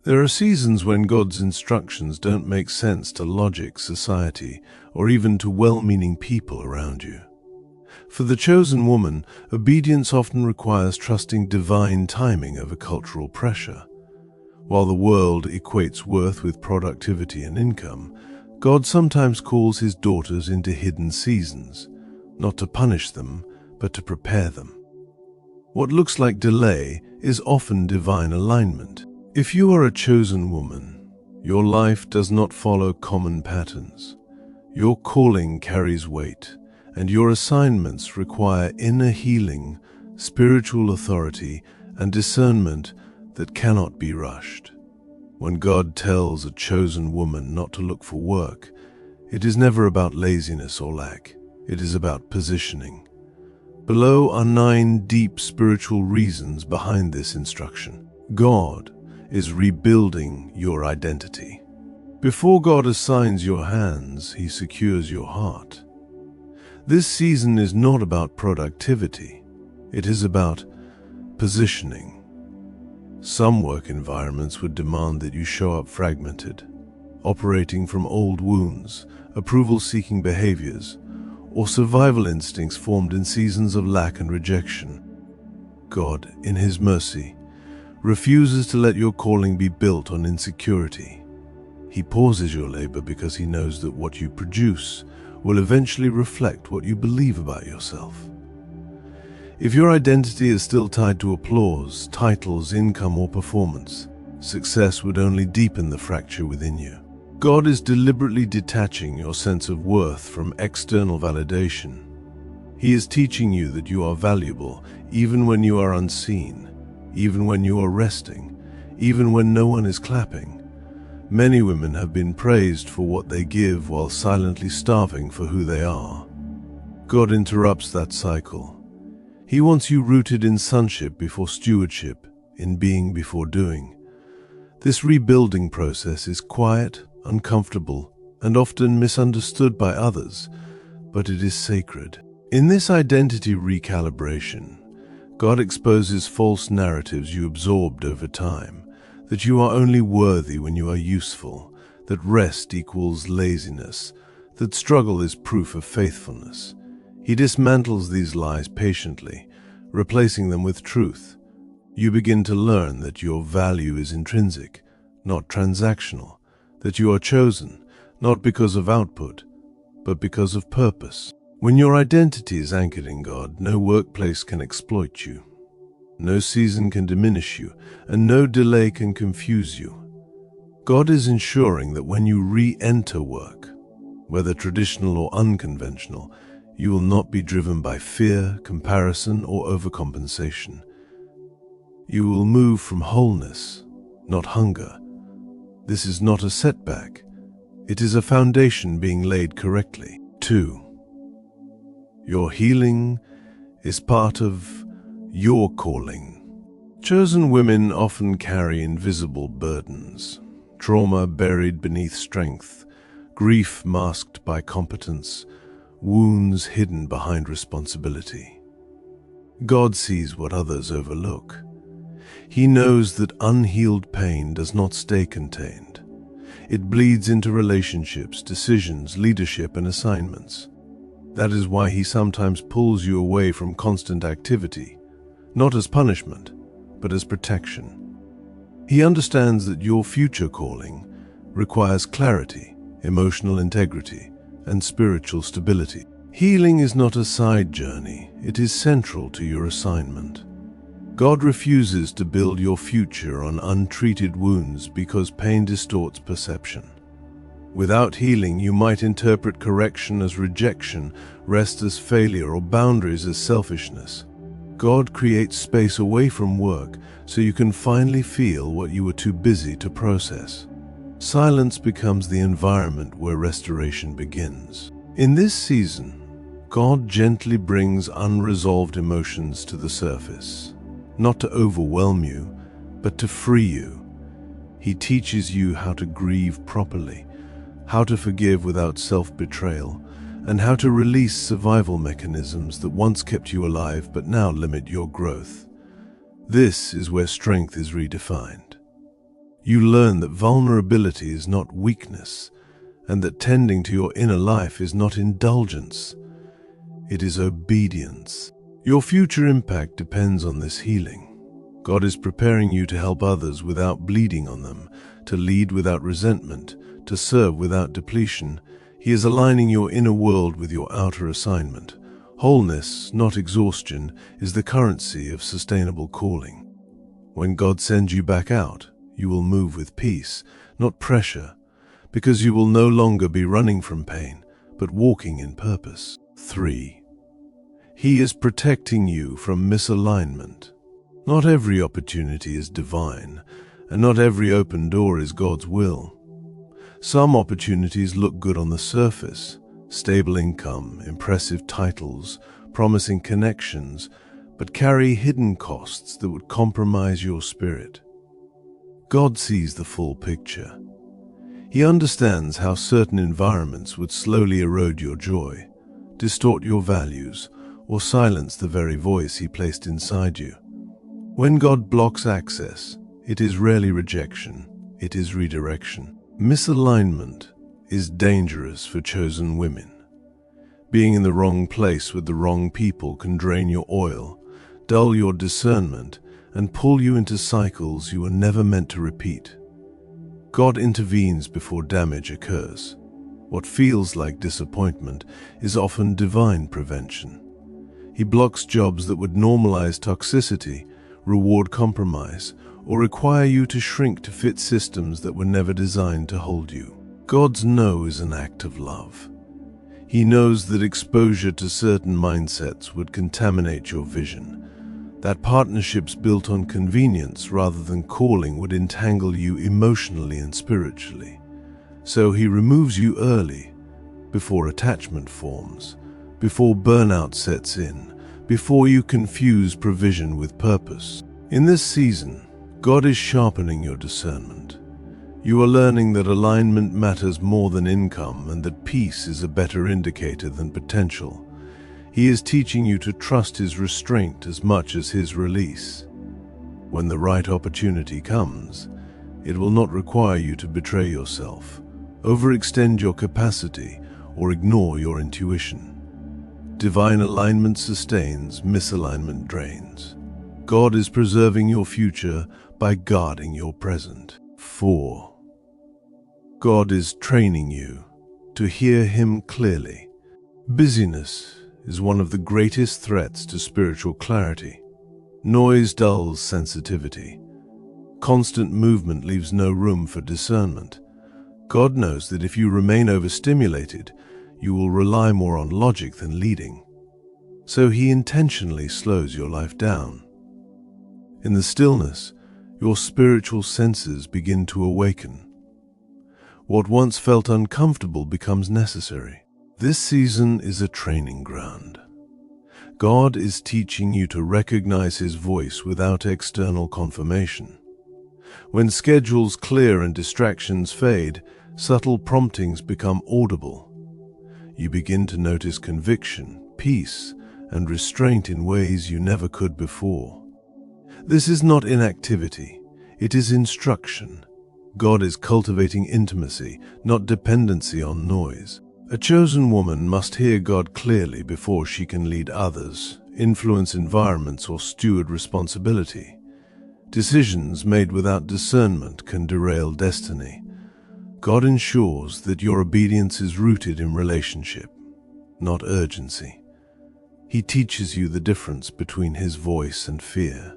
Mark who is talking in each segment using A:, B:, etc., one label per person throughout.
A: There are seasons when God's instructions don't make sense to logic, society, or even to well-meaning people around you. For the chosen woman, obedience often requires trusting divine timing over cultural pressure. While the world equates worth with productivity and income, God sometimes calls his daughters into hidden seasons, not to punish them, but to prepare them. What looks like delay is often divine alignment. If you are a chosen woman, your life does not follow common patterns. Your calling carries weight, and your assignments require inner healing, spiritual authority, and discernment that cannot be rushed. When God tells a chosen woman not to look for work, it is never about laziness or lack. It is about positioning. Below are 9 deep spiritual reasons behind this instruction. God is rebuilding your identity. Before God assigns your hands, he secures your heart. This season is not about productivity. It is about positioning. Some work environments would demand that you show up fragmented, operating from old wounds, approval-seeking behaviors, or survival instincts formed in seasons of lack and rejection. God, in his mercy, refuses to let your calling be built on insecurity. He pauses your labor because he knows that what you produce will eventually reflect what you believe about yourself. If your identity is still tied to applause, titles, income, or performance, success would only deepen the fracture within you. God is deliberately detaching your sense of worth from external validation. He is teaching you that you are valuable even when you are unseen, even when you are resting, even when no one is clapping. Many women have been praised for what they give while silently starving for who they are. God interrupts that cycle. He wants you rooted in sonship before stewardship, in being before doing. This rebuilding process is quiet, uncomfortable, and often misunderstood by others, but it is sacred. In this identity recalibration, God exposes false narratives you absorbed over time, that you are only worthy when you are useful, that rest equals laziness, that struggle is proof of faithfulness. He dismantles these lies patiently, replacing them with truth. You begin to learn that your value is intrinsic, not transactional, that you are chosen, not because of output, but because of purpose. When your identity is anchored in God, no workplace can exploit you, no season can diminish you, and no delay can confuse you. God is ensuring that when you re-enter work, whether traditional or unconventional, you will not be driven by fear, comparison, or overcompensation. You will move from wholeness, not hunger. This is not a setback. It is a foundation being laid correctly. 2. Your healing is part of your calling. Chosen women often carry invisible burdens, trauma buried beneath strength, grief masked by competence, wounds hidden behind responsibility. God sees what others overlook. He knows that unhealed pain does not stay contained. It bleeds into relationships, decisions, leadership, and assignments. That is why he sometimes pulls you away from constant activity, not as punishment, but as protection. He understands that your future calling requires clarity, emotional integrity, and spiritual stability. Healing is not a side journey, it is central to your assignment. God refuses to build your future on untreated wounds because pain distorts perception. Without healing, you might interpret correction as rejection, rest as failure, or boundaries as selfishness. God creates space away from work so you can finally feel what you were too busy to process. Silence becomes the environment where restoration begins. In this season, God gently brings unresolved emotions to the surface, not to overwhelm you, but to free you. He teaches you how to grieve properly, how to forgive without self-betrayal, and how to release survival mechanisms that once kept you alive but now limit your growth. This is where strength is redefined. You learn that vulnerability is not weakness, and that tending to your inner life is not indulgence. It is obedience. Your future impact depends on this healing. God is preparing you to help others without bleeding on them, to lead without resentment, to serve without depletion. He is aligning your inner world with your outer assignment. Wholeness, not exhaustion, is the currency of sustainable calling. When God sends you back out, you will move with peace, not pressure, because you will no longer be running from pain, but walking in purpose. 3. He is protecting you from misalignment. Not every opportunity is divine, and not every open door is God's will. Some opportunities look good on the surface: stable income, impressive titles, promising connections, but carry hidden costs that would compromise your spirit. God sees the full picture. He understands how certain environments would slowly erode your joy, distort your values, or silence the very voice He placed inside you. When God blocks access, it is rarely rejection, it is redirection. Misalignment is dangerous for chosen women. Being in the wrong place with the wrong people can drain your oil, dull your discernment, and pull you into cycles you were never meant to repeat. God intervenes before damage occurs. What feels like disappointment is often divine prevention. He blocks jobs that would normalize toxicity, reward compromise, or require you to shrink to fit systems that were never designed to hold you. God's no is an act of love. He knows that exposure to certain mindsets would contaminate your vision, that partnerships built on convenience rather than calling would entangle you emotionally and spiritually. So He removes you early, before attachment forms, before burnout sets in, before you confuse provision with purpose. In this season, God is sharpening your discernment. You are learning that alignment matters more than income and that peace is a better indicator than potential. He is teaching you to trust His restraint as much as His release. When the right opportunity comes, it will not require you to betray yourself, overextend your capacity, or ignore your intuition. Divine alignment sustains, misalignment drains. God is preserving your future by guarding your present. 4. God is training you to hear Him clearly. Busyness is one of the greatest threats to spiritual clarity. Noise dulls sensitivity. Constant movement leaves no room for discernment. God knows that if you remain overstimulated, you will rely more on logic than leading. So He intentionally slows your life down. In the stillness, your spiritual senses begin to awaken. What once felt uncomfortable becomes necessary. This season is a training ground. God is teaching you to recognize His voice without external confirmation. When schedules clear and distractions fade, subtle promptings become audible. You begin to notice conviction, peace, and restraint in ways you never could before. This is not inactivity, it is instruction. God is cultivating intimacy, not dependency on noise. A chosen woman must hear God clearly before she can lead others, influence environments, or steward responsibility. Decisions made without discernment can derail destiny. God ensures that your obedience is rooted in relationship, not urgency. He teaches you the difference between His voice and fear,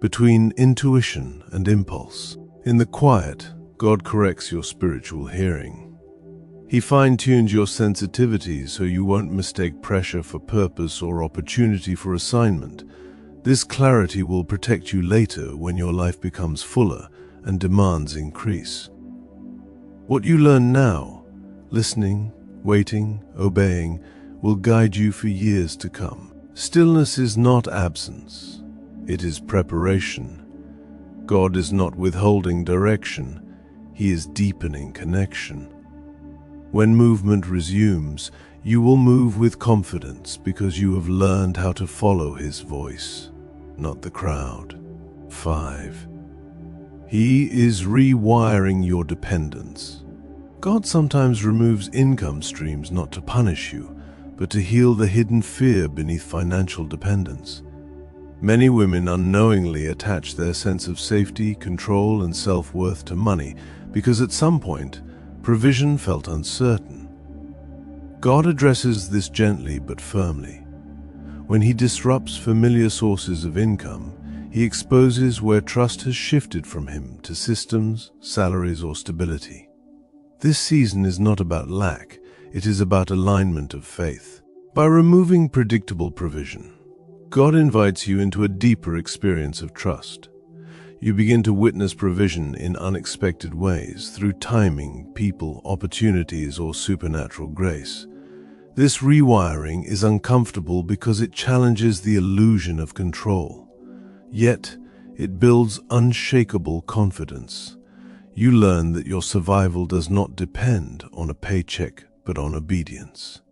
A: between intuition and impulse. In the quiet, God corrects your spiritual hearing. He fine-tunes your sensitivity so you won't mistake pressure for purpose or opportunity for assignment. This clarity will protect you later when your life becomes fuller and demands increase. What you learn now, listening, waiting, obeying, will guide you for years to come. Stillness is not absence, it is preparation. God is not withholding direction, He is deepening connection. When movement resumes, you will move with confidence because you have learned how to follow His voice, not the crowd. 5. He is rewiring your dependence. God sometimes removes income streams not to punish you, but to heal the hidden fear beneath financial dependence. Many women unknowingly attach their sense of safety, control, and self-worth to money because at some point, provision felt uncertain. God addresses this gently but firmly. When He disrupts familiar sources of income, He exposes where trust has shifted from Him to systems, salaries, or stability. This season is not about lack, it is about alignment of faith. By removing predictable provision, God invites you into a deeper experience of trust. You begin to witness provision in unexpected ways through timing, people, opportunities, or supernatural grace. This rewiring is uncomfortable because it challenges the illusion of control. Yet, it builds unshakable confidence. You learn that your survival does not depend on a paycheck, but on obedience.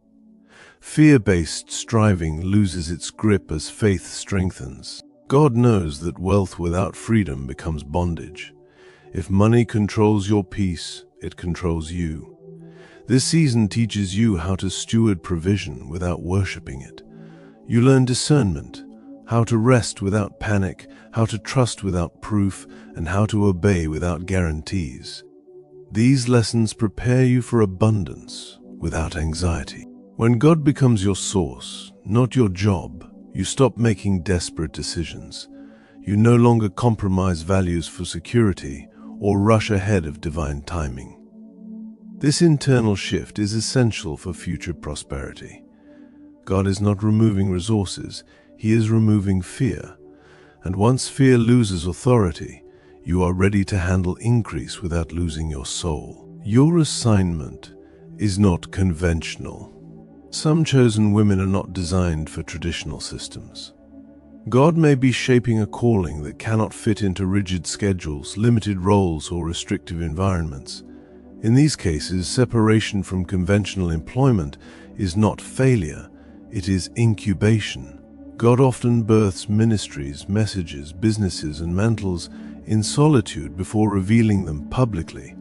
A: Fear-based striving loses its grip as faith strengthens. God knows that wealth without freedom becomes bondage. If money controls your peace, it controls you. This season teaches you how to steward provision without worshipping it. You learn discernment, how to rest without panic, how to trust without proof, and how to obey without guarantees. These lessons prepare you for abundance without anxiety. When God becomes your source, not your job, you stop making desperate decisions. You no longer compromise values for security or rush ahead of divine timing. This internal shift is essential for future prosperity. God is not removing resources, He is removing fear. And once fear loses authority, you are ready to handle increase without losing your soul. Your assignment is not conventional. Some chosen women are not designed for traditional systems. God may be shaping a calling that cannot fit into rigid schedules, limited roles, or restrictive environments. In these cases, separation from conventional employment is not failure, it is incubation. God often births ministries, messages, businesses, and mantles in solitude before revealing them publicly.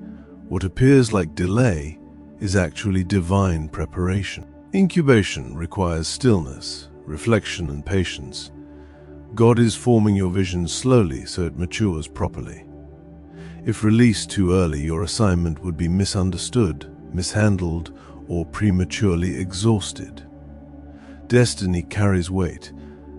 A: What appears like delay is actually divine preparation. Incubation requires stillness, reflection, and patience. God is forming your vision slowly so it matures properly. If released too early, your assignment would be misunderstood, mishandled, or prematurely exhausted. Destiny carries weight,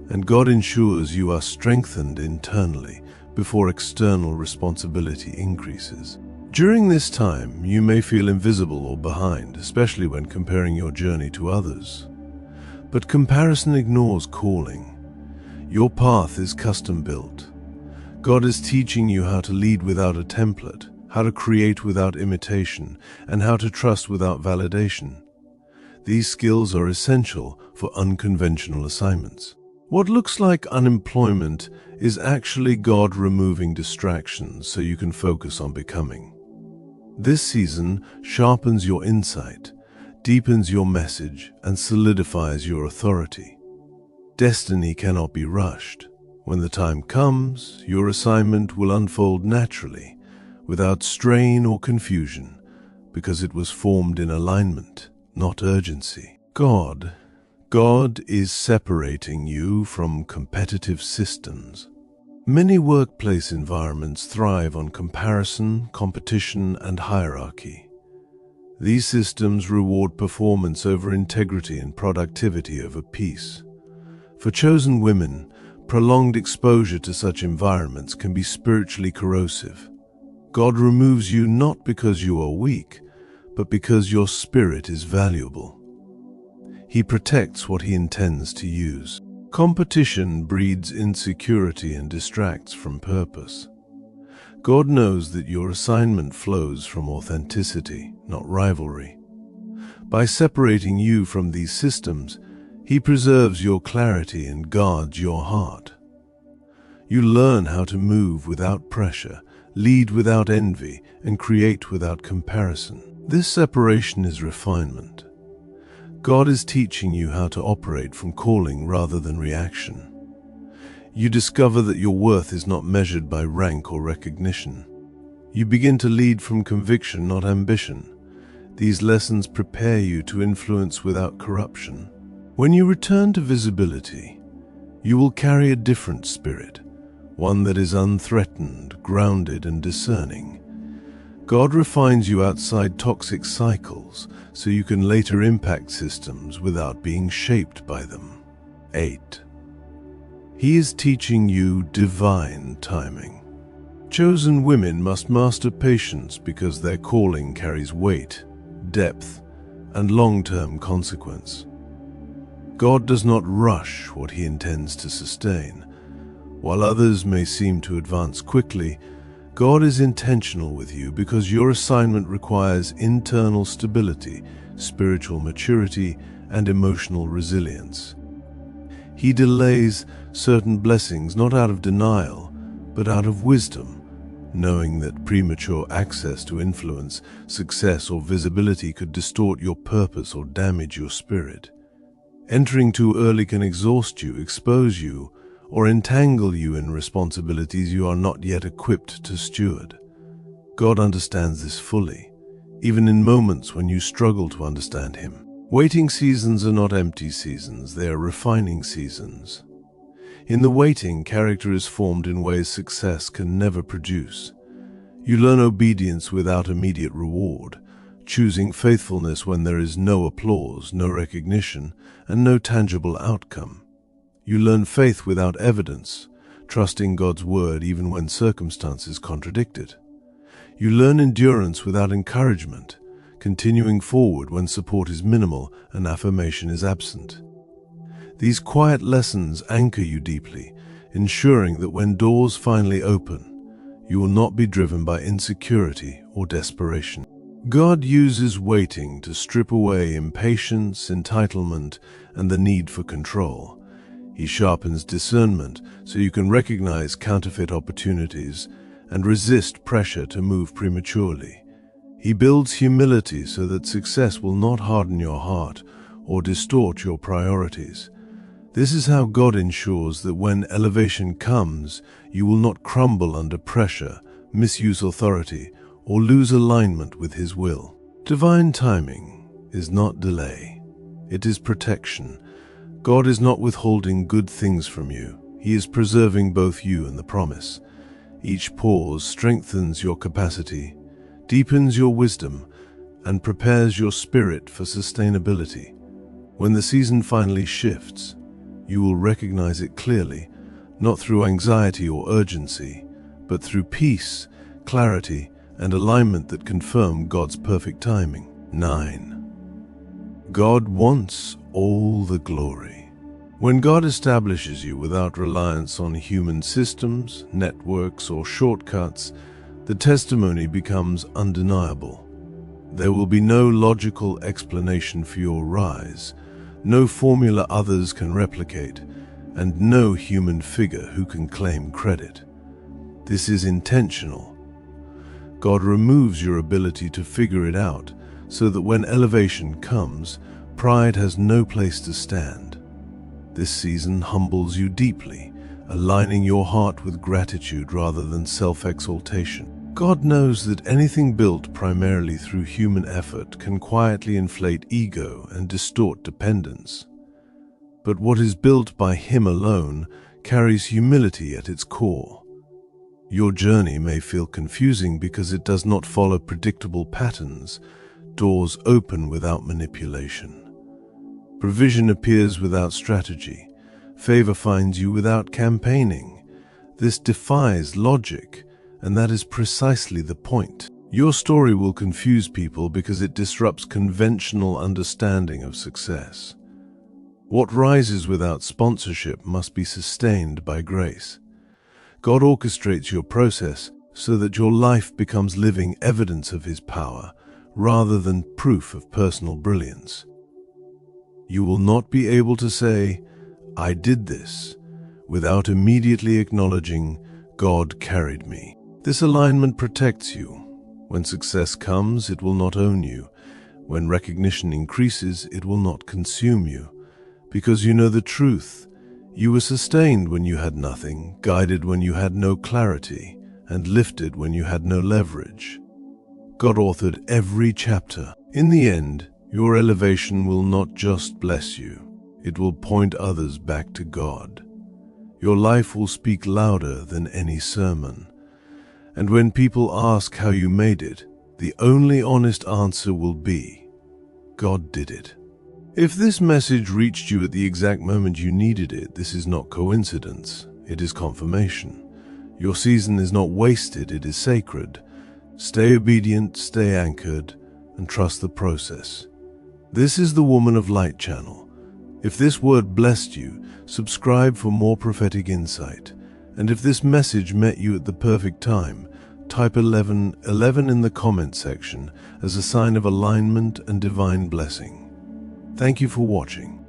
A: and God ensures you are strengthened internally before external responsibility increases. During this time, you may feel invisible or behind, especially when comparing your journey to others. But comparison ignores calling. Your path is custom-built. God is teaching you how to lead without a template, how to create without imitation, and how to trust without validation. These skills are essential for unconventional assignments. What looks like unemployment is actually God removing distractions so you can focus on becoming. This season sharpens your insight, deepens your message, and solidifies your authority. Destiny cannot be rushed. When the time comes, your assignment will unfold naturally, without strain or confusion, because it was formed in alignment, not urgency. God is separating you from competitive systems. Many workplace environments thrive on comparison, competition, and hierarchy. These systems reward performance over integrity and productivity over peace. For chosen women, prolonged exposure to such environments can be spiritually corrosive. God removes you not because you are weak, but because your spirit is valuable. He protects what He intends to use. Competition breeds insecurity and distracts from purpose. God knows that your assignment flows from authenticity, not rivalry. By separating you from these systems, He preserves your clarity and guards your heart. You learn how to move without pressure, lead without envy, and create without comparison. This separation is refinement. God is teaching you how to operate from calling rather than reaction. You discover that your worth is not measured by rank or recognition. You begin to lead from conviction, not ambition. These lessons prepare you to influence without corruption. When you return to visibility, you will carry a different spirit, one that is unthreatened, grounded, and discerning. God refines you outside toxic cycles so you can later impact systems without being shaped by them. 8. He is teaching you divine timing. Chosen women must master patience because their calling carries weight, depth, and long-term consequence. God does not rush what He intends to sustain. While others may seem to advance quickly, God is intentional with you because your assignment requires internal stability, spiritual maturity, and emotional resilience. He delays certain blessings not out of denial, but out of wisdom, knowing that premature access to influence, success, or visibility could distort your purpose or damage your spirit. Entering too early can exhaust you, expose you, or entangle you in responsibilities you are not yet equipped to steward. God understands this fully, even in moments when you struggle to understand Him. Waiting seasons are not empty seasons, they are refining seasons. In the waiting, character is formed in ways success can never produce. You learn obedience without immediate reward, choosing faithfulness when there is no applause, no recognition, and no tangible outcome. You learn faith without evidence, trusting God's word even when circumstances contradict it. You learn endurance without encouragement, continuing forward when support is minimal and affirmation is absent. These quiet lessons anchor you deeply, ensuring that when doors finally open, you will not be driven by insecurity or desperation. God uses waiting to strip away impatience, entitlement, and the need for control. He sharpens discernment so you can recognize counterfeit opportunities and resist pressure to move prematurely. He builds humility so that success will not harden your heart or distort your priorities. This is how God ensures that when elevation comes, you will not crumble under pressure, misuse authority, or lose alignment with His will. Divine timing is not delay. It is protection. God is not withholding good things from you. He is preserving both you and the promise. Each pause strengthens your capacity, deepens your wisdom, and prepares your spirit for sustainability. When the season finally shifts, you will recognize it clearly, not through anxiety or urgency, but through peace, clarity, and alignment that confirm God's perfect timing. 9. God wants all the glory. When God establishes you without reliance on human systems, networks, or shortcuts, the testimony becomes undeniable. There will be no logical explanation for your rise, no formula others can replicate, and no human figure who can claim credit. This is intentional. God removes your ability to figure it out so that when elevation comes, pride has no place to stand. This season humbles you deeply, aligning your heart with gratitude rather than self-exaltation. God knows that anything built primarily through human effort can quietly inflate ego and distort dependence. But what is built by Him alone carries humility at its core. Your journey may feel confusing because it does not follow predictable patterns. Doors open without manipulation. Provision appears without strategy. Favor finds you without campaigning. This defies logic, and that is precisely the point. Your story will confuse people because it disrupts conventional understanding of success. What rises without sponsorship must be sustained by grace. God orchestrates your process so that your life becomes living evidence of His power, rather than proof of personal brilliance. You will not be able to say, "I did this," without immediately acknowledging, "God carried me." This alignment protects you. When success comes, it will not own you. When recognition increases, it will not consume you. Because you know the truth. You were sustained when you had nothing, guided when you had no clarity, and lifted when you had no leverage. God authored every chapter. In the end, your elevation will not just bless you, it will point others back to God. Your life will speak louder than any sermon. And when people ask how you made it, the only honest answer will be, God did it. If this message reached you at the exact moment you needed it, this is not coincidence, it is confirmation. Your season is not wasted, it is sacred. Stay obedient, stay anchored, and trust the process. This is the Woman of Light channel. If this word blessed you, subscribe for more prophetic insight. And if this message met you at the perfect time, type 11 in the comment section as a sign of alignment and divine blessing. Thank you for watching.